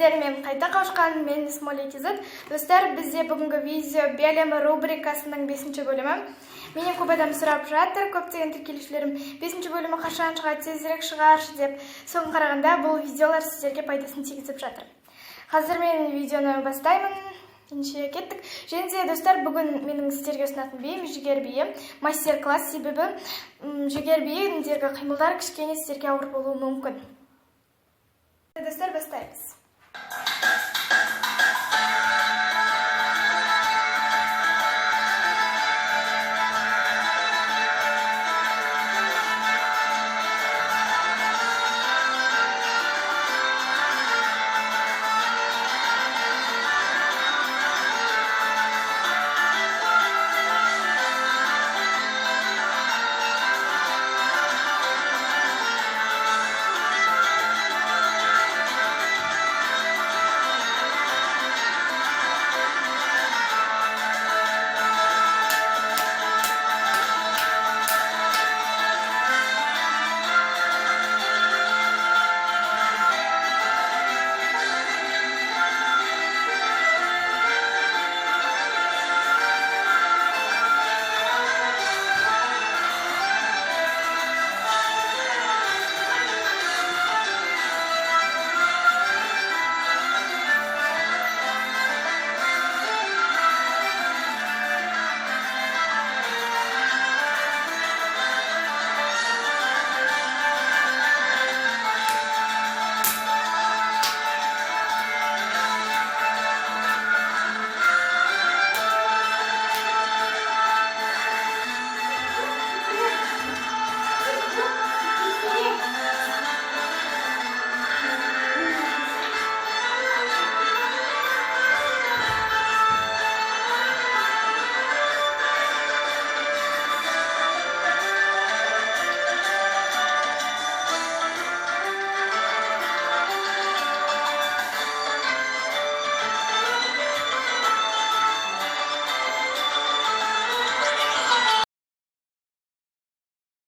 сіздермен қайта қауышқан мен Смолетизит. Достар, бізде бүгінгі видео белем рубрикасының 5-ші бөлімі. Менен көп адам сұрап жатыр, көптеген тіркелушілерім 5-ші бөлімі қашан шығады, тезірек шығаршы деп. Соған қарағанда бұл видеолар сіздерге пайдасын тигізіп жатыр. Қазір мен видеоны бастаймын. Кеттік. Және де достар, бүгін менің сіздерге ұсынатын биім жүгер биі, мастер-класс, себебі жүгер биіндегі қимылдар кішкене сіздерге ауыр болуы мүмкін. Достар, бастаймыз.